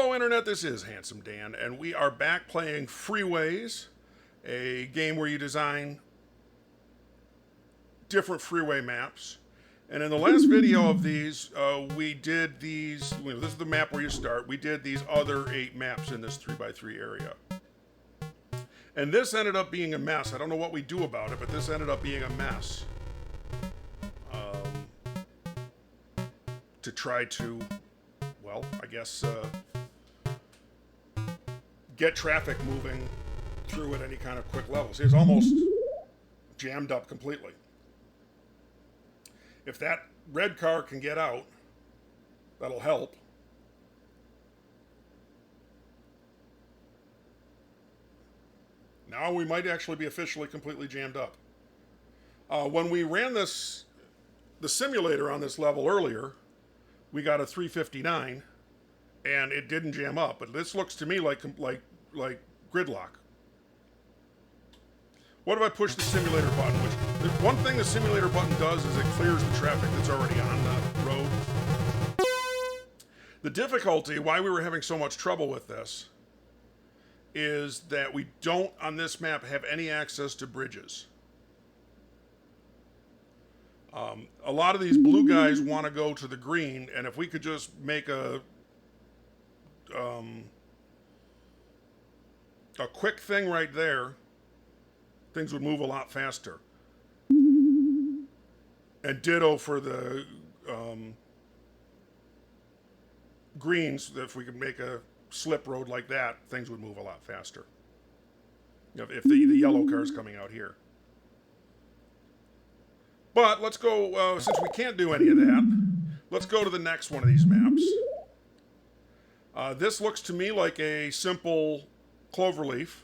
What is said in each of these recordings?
Hello, Internet. This is Handsome Dan, and we are back playing Freeways, a game where you design different freeway maps. And in the last video of these, we did these. This is the map where you start. We did these other 8 maps in this 3x3 area. And this ended up being a mess. I don't know what we do about it, but this ended up being a mess. To try to, well, I guess, get traffic moving through at any kind of quick levels. It's almost jammed up completely. If that red car can get out, that'll help. Now we might actually be officially completely jammed up. When we ran the simulator on this level earlier, we got a 359, and it didn't jam up. But this looks to me like gridlock. What if I push the simulator button? Which, one thing the simulator button does is it clears the traffic that's already on the road. The difficulty, why we were having so much trouble with this, is that we don't, on this map, have any access to bridges. A lot of these blue guys want to go to the green, and if we could just make a quick thing right there, things would move a lot faster. And ditto for the greens. If we could make a slip road like that, things would move a lot faster. If the yellow car's coming out here. But let's go, since we can't do any of that, let's go to the next one of these maps. This looks to me like a simple cloverleaf.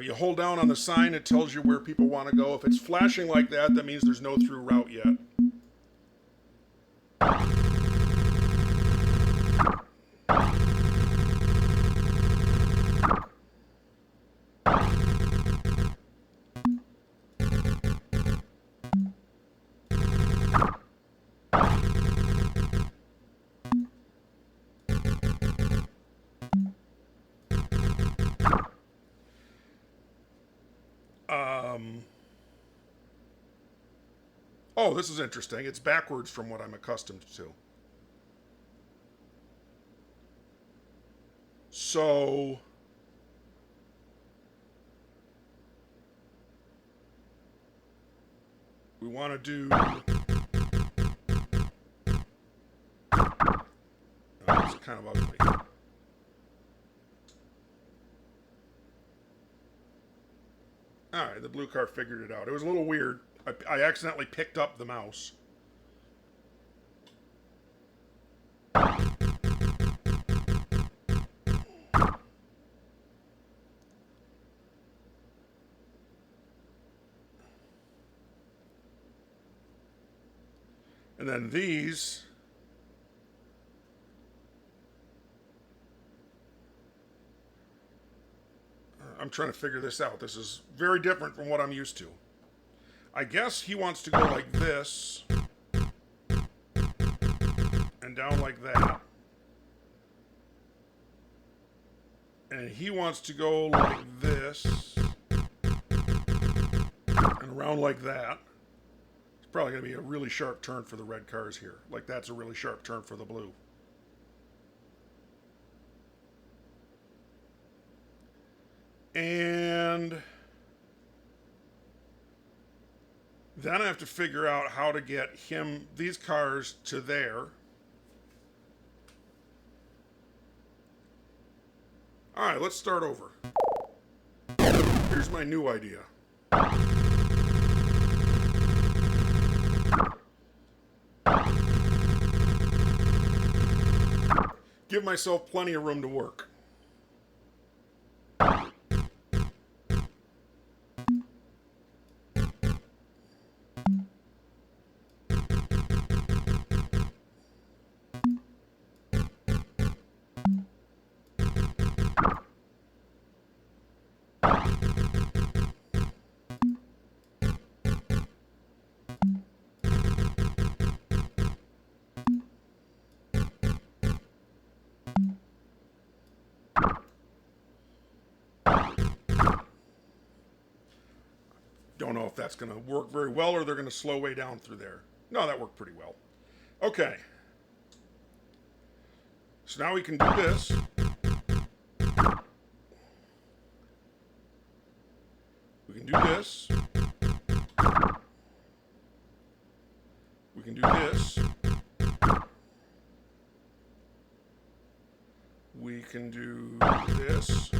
You hold down on the sign, it tells you where people want to go. If it's flashing like that, that means there's no through route yet. Oh, this is interesting. It's backwards from what I'm accustomed to. So, we want to do... Oh, it's kind of ugly. Alright, the blue car figured it out. It was a little weird. I accidentally picked up the mouse. And then these... I'm trying to figure this out. This is very different from what I'm used to. I guess he wants to go like this. And down like that. And he wants to go like this. And around like that. It's probably going to be a really sharp turn for the red cars here. Like that's a really sharp turn for the blue. And then I have to figure out how to get these cars to there. All right, let's start over. Here's my new idea. Give myself plenty of room to work. Don't know if that's going to work very well or they're going to slow way down through there. No, that worked pretty well. Okay. So now we can do this. We can do this. We can do this. We can do this.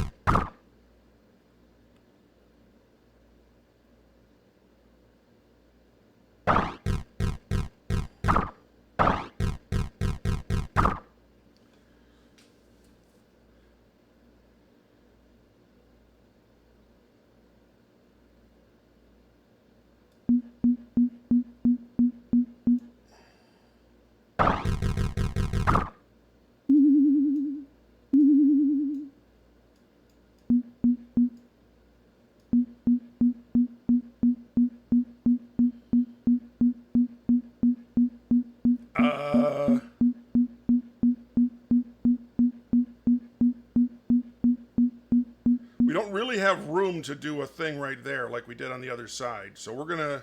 We don't really have room to do a thing right there like we did on the other side. So we're going to...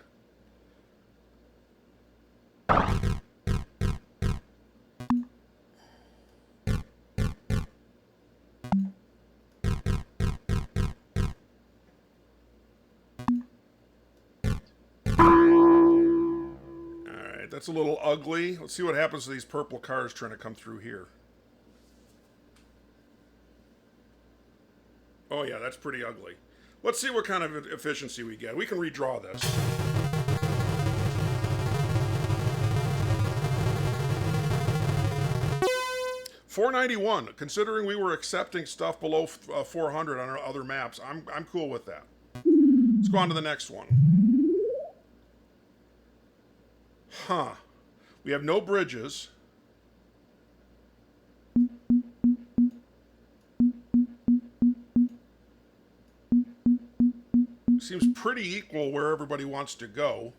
Alright, that's a little ugly. Let's see what happens to these purple cars trying to come through here. Oh yeah, that's pretty ugly. Let's see what kind of efficiency we get. We can redraw this. $491. Considering we were accepting stuff below 400 on our other maps, I'm cool with that. Let's go on to the next one. Huh. We have no bridges. Seems pretty equal where everybody wants to go.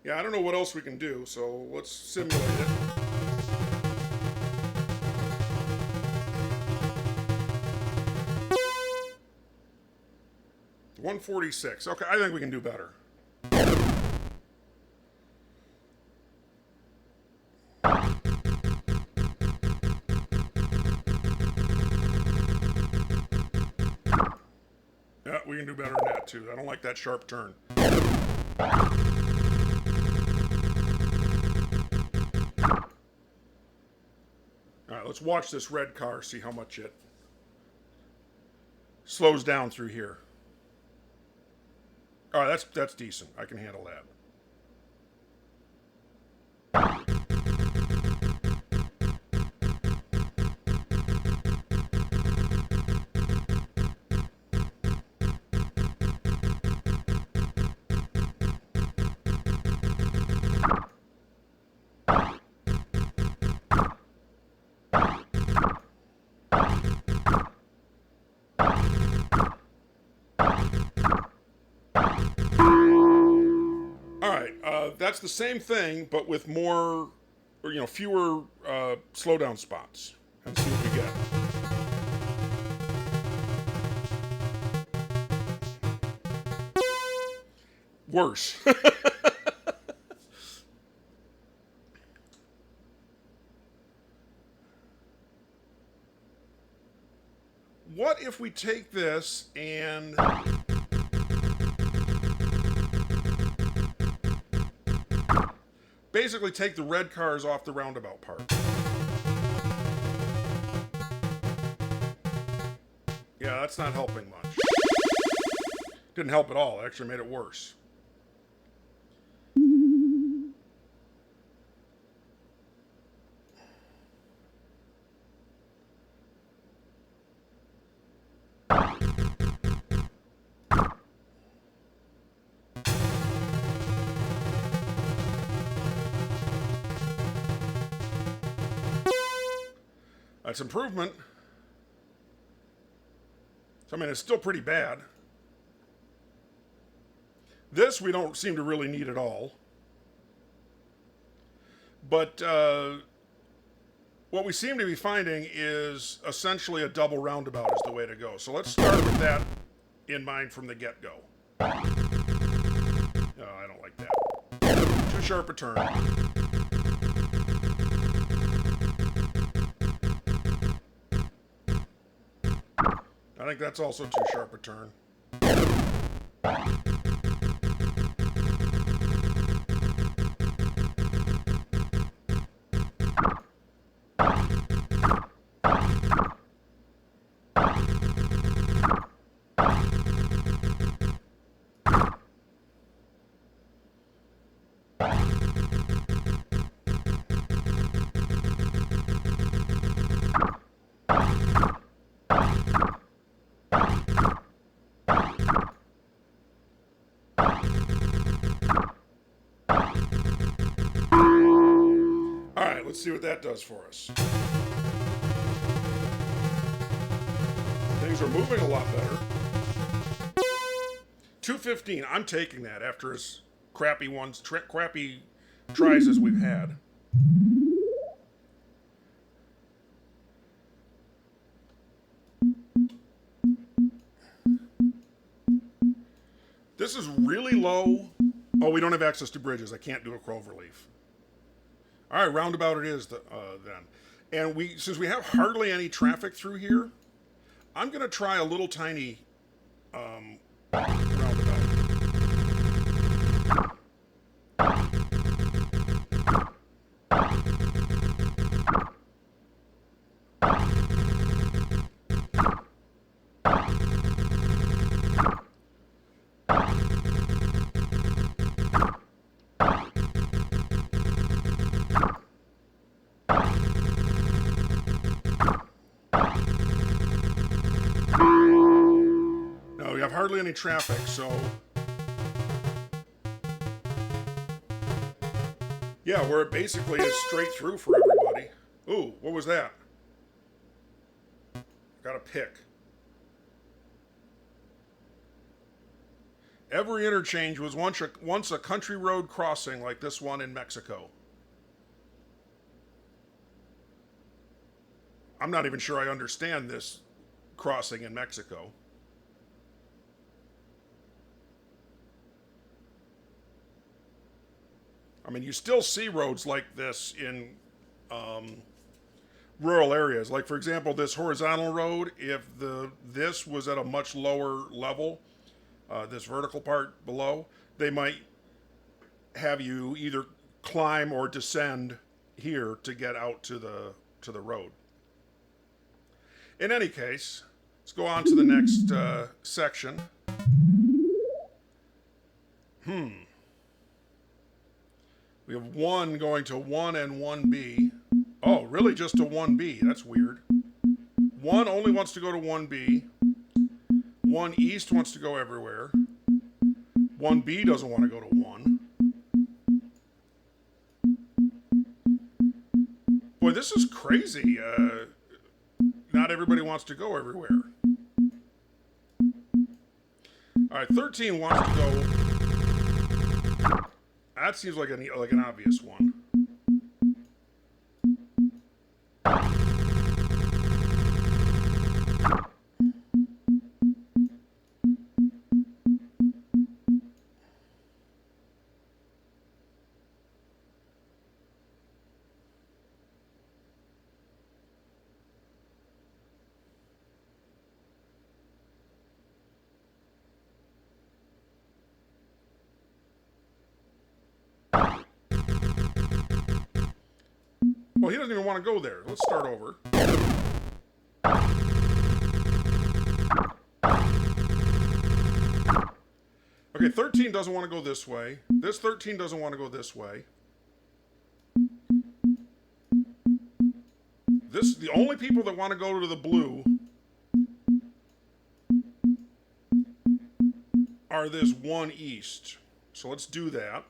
Yeah, I don't know what else we can do, so let's simulate it. $146. Okay, I think we can do better. Yeah, we can do better than that, too. I don't like that sharp turn. Alright, let's watch this red car, see how much it slows down through here. Alright, that's decent. I can handle that. That's the same thing, but with more, or fewer slowdown spots. And see what we get. Worse. What if we take this and... basically take the red cars off the roundabout part. Yeah, that's not helping much. Didn't help at all. It actually made it worse. That's improvement. So, I mean, it's still pretty bad. This we don't seem to really need at all. But what we seem to be finding is essentially a double roundabout is the way to go. So let's start with that in mind from the get-go. Oh, I don't like that. Too sharp a turn. I think that's also too sharp a turn. Let's see what that does for us. Things are moving a lot better. 215. I'm taking that after as crappy crappy tries as we've had. This is really low. Oh, we don't have access to bridges. I can't do a cloverleaf. All right, roundabout it is then. And since we have hardly any traffic through here, I'm going to try a little tiny roundabout. Hardly any traffic, so yeah, where it basically is straight through for everybody. Ooh, what was that? Got a pick. Every interchange was once a country road crossing like this one in Mexico. I'm not even sure I understand this crossing in Mexico. I mean, you still see roads like this in rural areas. Like, for example, this horizontal road, if this was at a much lower level, this vertical part below, they might have you either climb or descend here to get out to the road. In any case, let's go on to the next section. We have 1 going to 1 and 1B. Oh, really just to 1B. That's weird. 1 only wants to go to 1B. 1 east wants to go everywhere. 1B doesn't want to go to 1. Boy, this is crazy. Not everybody wants to go everywhere. All right, 13 wants to go. That seems like an obvious one. Well, he doesn't even want to go there. Let's start over. Okay, 13 doesn't want to go this way. This 13 doesn't want to go this way. The only people that want to go to the blue are this one east. So let's do that.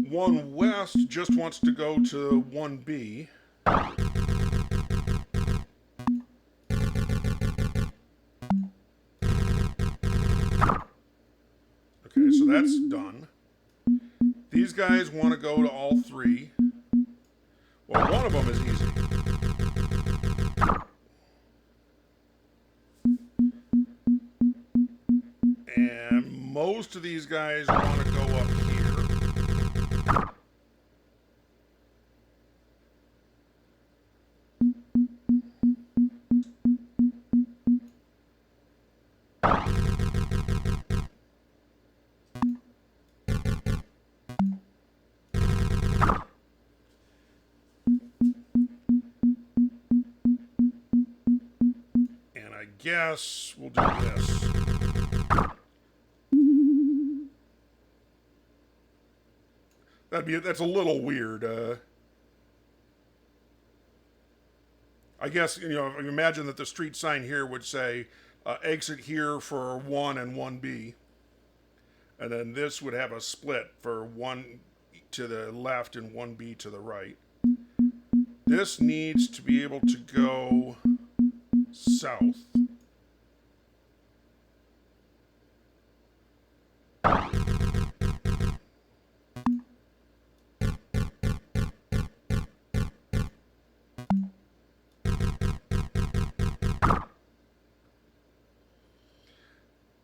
One west just wants to go to 1B. Okay, so that's done. These guys want to go to all three. Well, one of them is easy. And most of these guys want to go up here. Guess we'll do this. That's a little weird. I guess, you know, imagine that the street sign here would say exit here for 1 and 1B. And then this would have a split for 1 to the left and 1B to the right. This needs to be able to go south.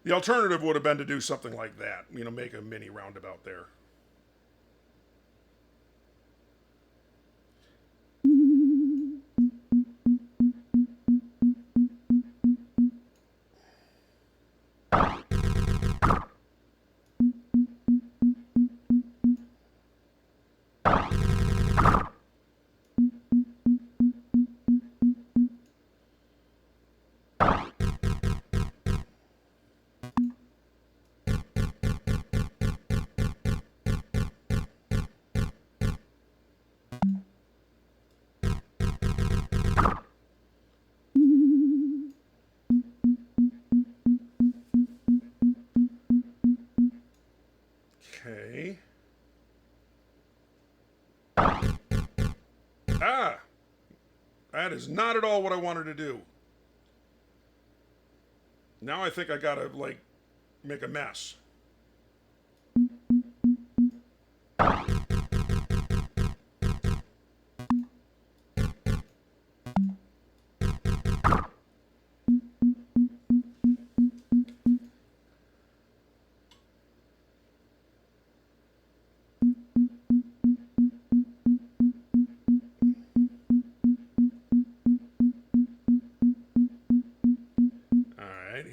The alternative would have been to do something like that, you know, make a mini roundabout there. Okay. Ah! That is not at all what I wanted to do. Now I think I gotta, like, make a mess.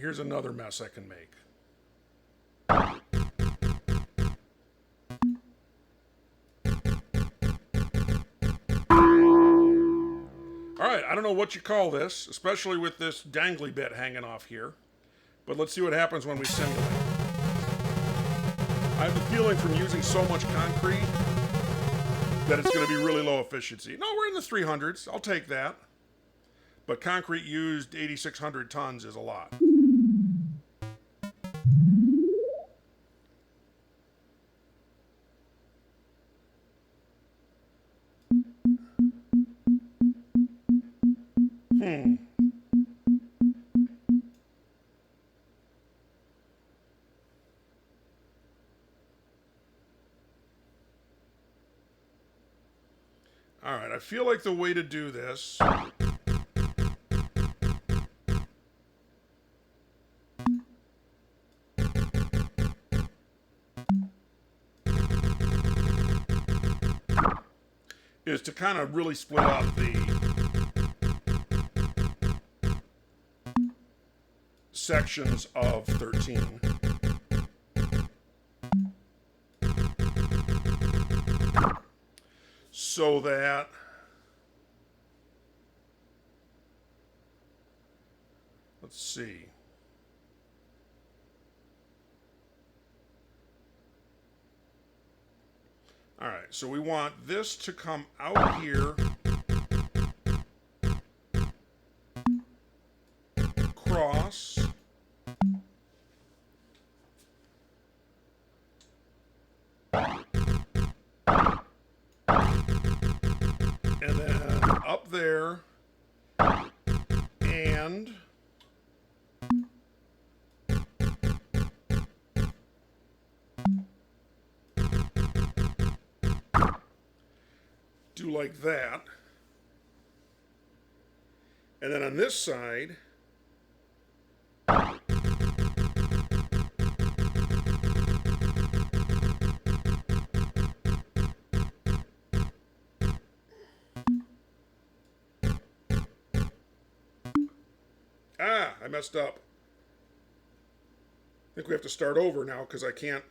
Here's another mess I can make. All right, I don't know what you call this, especially with this dangly bit hanging off here. But let's see what happens when we simulate. I have the feeling from using so much concrete that it's going to be really low efficiency. No, we're in the 300s. I'll take that. But concrete used 8,600 tons is a lot. All right, I feel like the way to do this is to kind of really split up the sections of 13. so that let's see. All right, so we want this to come out here, cross, and then up there, and do like that. And then on this side, I messed up. I think we have to start over now because I can't.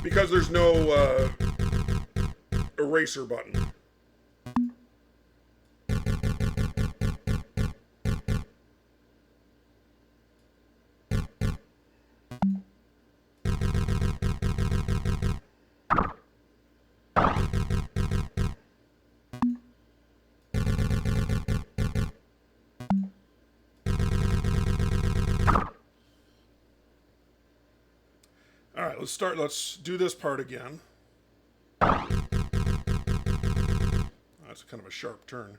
Because there's no eraser button. All right, let's do this part again. That's kind of a sharp turn.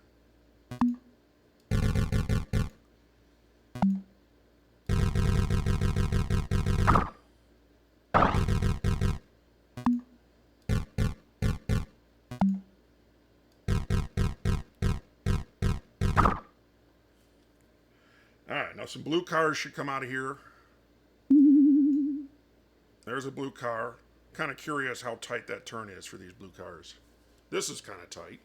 All right, now some blue cars should come out of here. There's a blue car. Kind of curious how tight that turn is for these blue cars. This is kind of tight.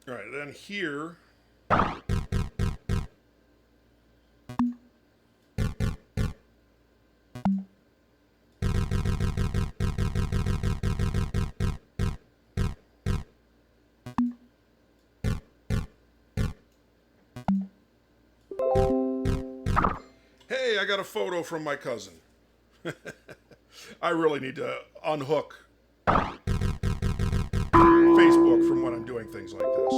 All right, then here. Hey, I got a photo from my cousin. I really need to unhook Facebook from when I'm doing things like this.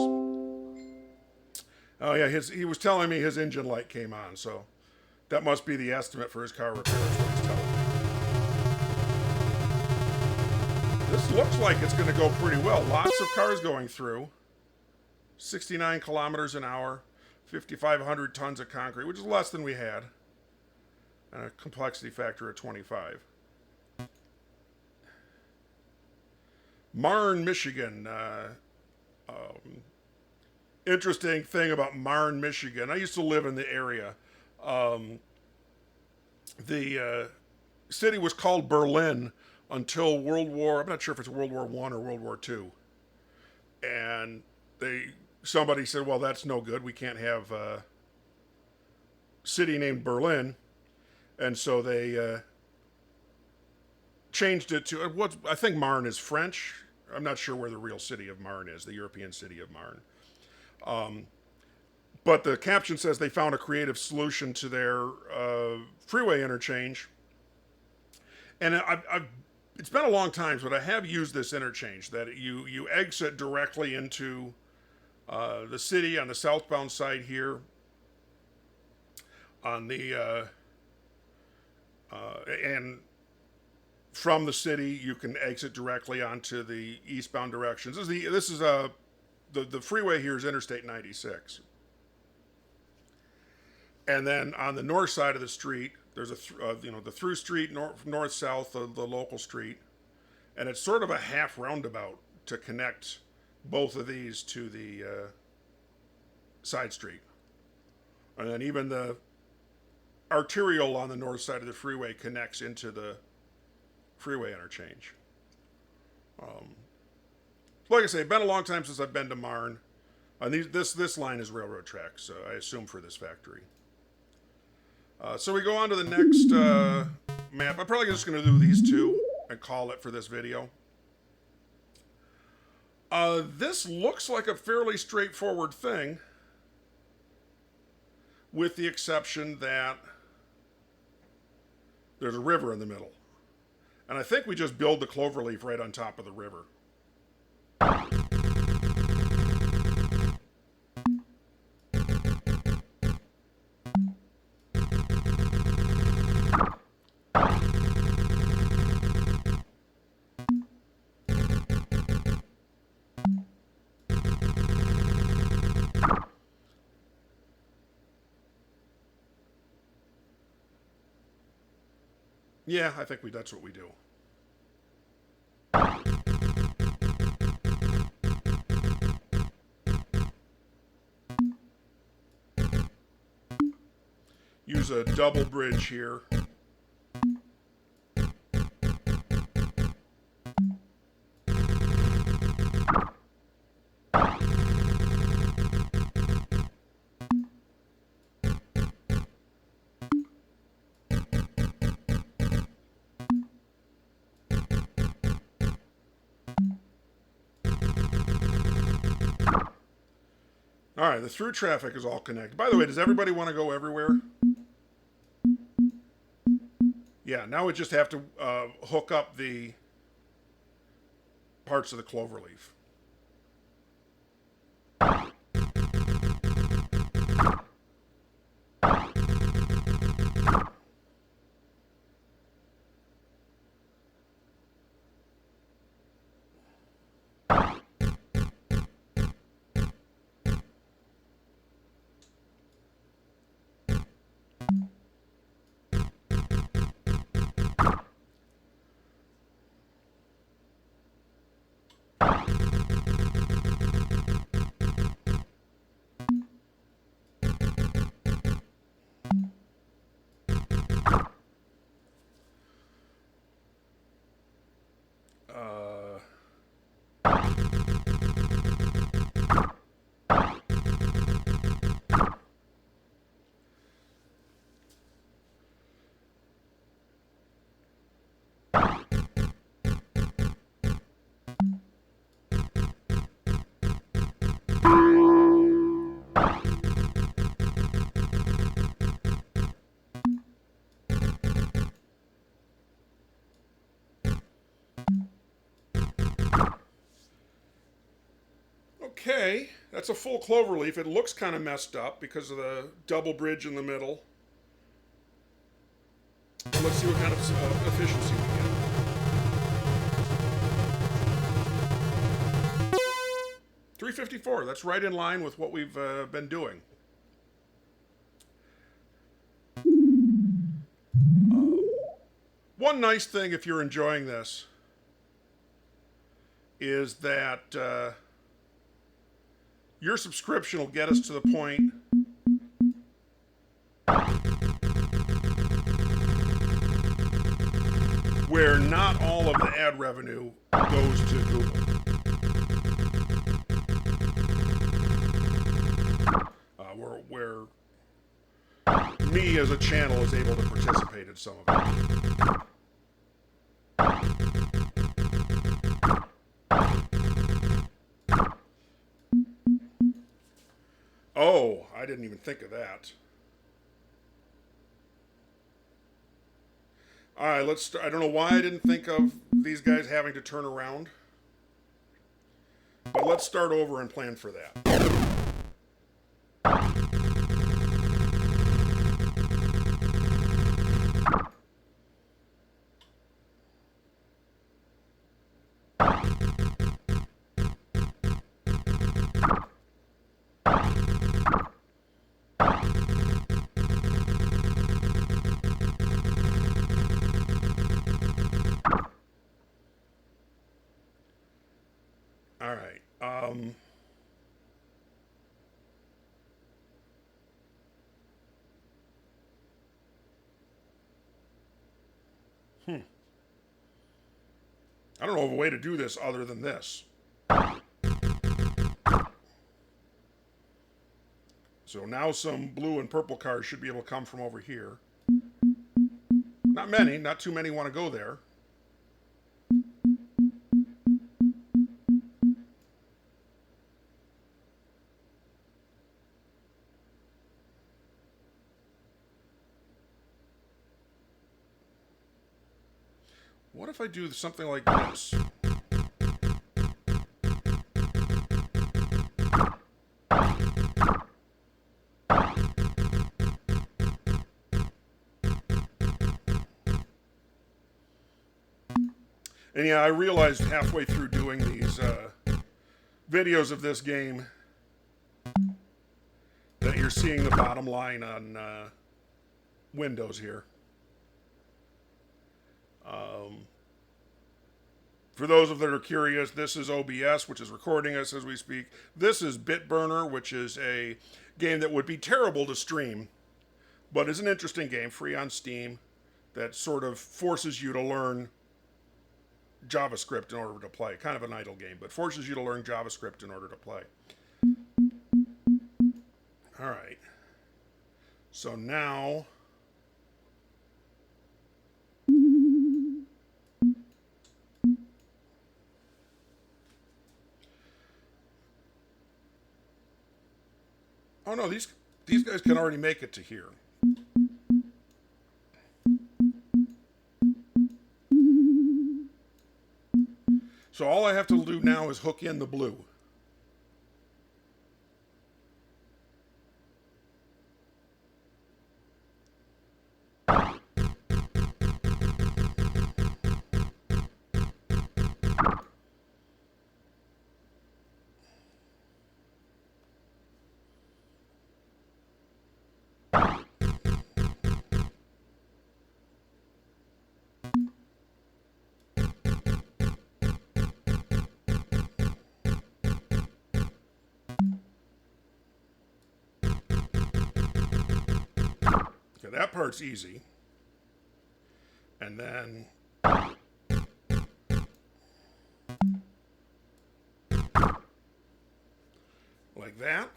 Oh yeah, he was telling me his engine light came on, so that must be the estimate for his car repairs. What he's telling me. This looks like it's going to go pretty well. Lots of cars going through. 69 kilometers an hour, 5,500 tons of concrete, which is less than we had. And a complexity factor of 25. Marne, Michigan. Interesting thing about Marne, Michigan. I used to live in the area. The city was called Berlin until I'm not sure if it's World War I or World War II. And somebody said, well, that's no good. We can't have a city named Berlin. And so they changed it to I think Marne is French. I'm not sure where the real city of Marne is, the European city of Marne. But the caption says they found a creative solution to their freeway interchange. And it's been a long time, but I have used this interchange that you exit directly into the city on the southbound side here. On the and from the city, you can exit directly onto the eastbound directions. The freeway here is Interstate 96. And then on the north side of the street, there's the through street, north south of the local street, and it's sort of a half roundabout to connect both of these to the side street. And then even the arterial on the north side of the freeway connects into the freeway interchange. Like I say, it's been a long time since I've been to Marne. And this line is railroad tracks, I assume, for this factory. So we go on to the next map. I'm probably just going to do these two and call it for this video. This looks like a fairly straightforward thing, with the exception that there's a river in the middle. And I think we just build the cloverleaf right on top of the river. Yeah, I think that's what we do. Use a double bridge here. All right, the through traffic is all connected. By the way, does everybody want to go everywhere? Yeah, now we just have to hook up the parts of the cloverleaf. Okay, that's a full cloverleaf. It looks kind of messed up because of the double bridge in the middle. Let's see what kind of efficiency we get. 354, that's right in line with what we've been doing. One nice thing, if you're enjoying this, is that your subscription will get us to the point where not all of the ad revenue goes to Google. Where me as a channel is able to participate in some of it. Oh, I didn't even think of that. All right, let's start. I don't know why I didn't think of these guys having to turn around. But let's start over and plan for that. All right. I don't know of a way to do this other than this. So now some blue and purple cars should be able to come from over here. Not many, not too many want to go there. What if I do something like this? And yeah, I realized halfway through doing these videos of this game that you're seeing the bottom line on Windows here. For those of that are curious, this is OBS, which is recording us as we speak. This is Bitburner, which is a game that would be terrible to stream, but is an interesting game, free on Steam, that sort of forces you to learn JavaScript in order to play. Kind of an idle game, but forces you to learn JavaScript in order to play. All right. So now... Oh no, these guys can already make it to here. So all I have to do now is hook in the blue. Okay, that part's easy. And then like that.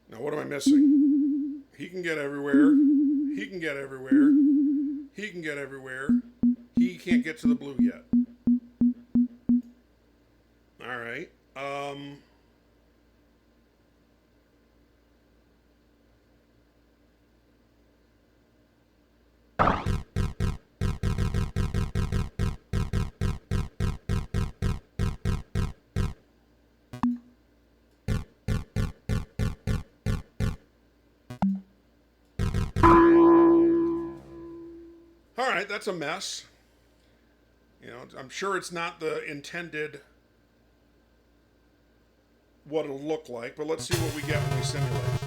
Now what am I missing? He can get everywhere. He can get everywhere. He can get everywhere. He can't get to the blue yet. All right. All right, that's a mess. You know, I'm sure it's not the intended what it'll look like, but let's see what we get when we simulate.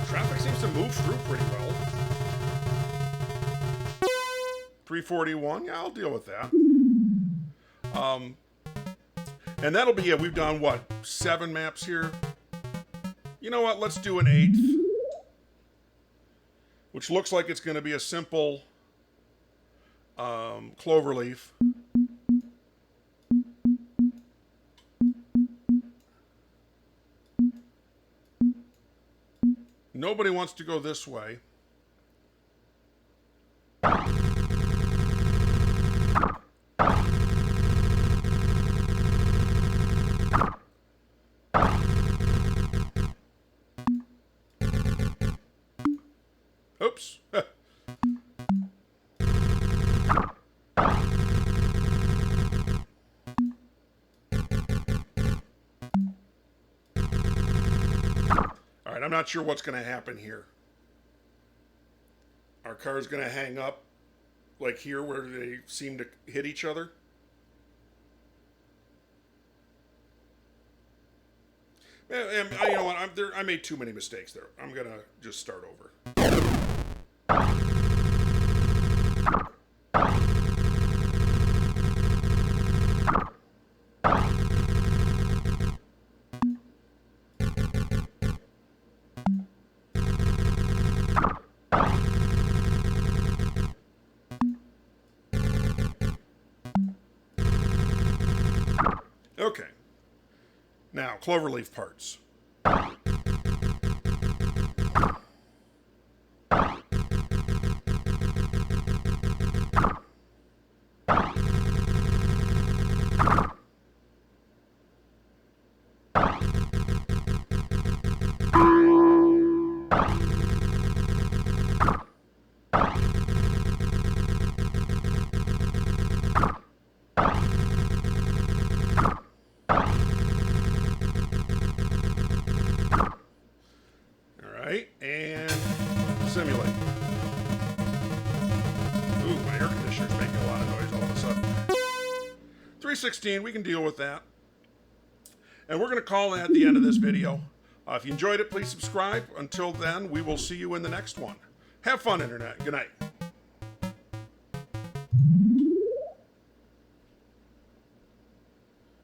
Traffic seems to move through pretty well. 341, yeah, I'll deal with that. And that'll be it. We've done, what, 7 maps here? You know what, let's do an 8th. Which looks like it's going to be a simple cloverleaf. Nobody wants to go this way. Oops. All right, I'm not sure what's going to happen here. Our car's going to hang up like here where they seem to hit each other. And, you know what? I made too many mistakes there. I'm going to just start over. Okay. Now, cloverleaf parts. And simulate. Ooh, my air conditioner's making a lot of noise all of a sudden. 316, we can deal with that. And we're going to call that the end of this video. If you enjoyed it, please subscribe. Until then, we will see you in the next one. Have fun, Internet. Good night.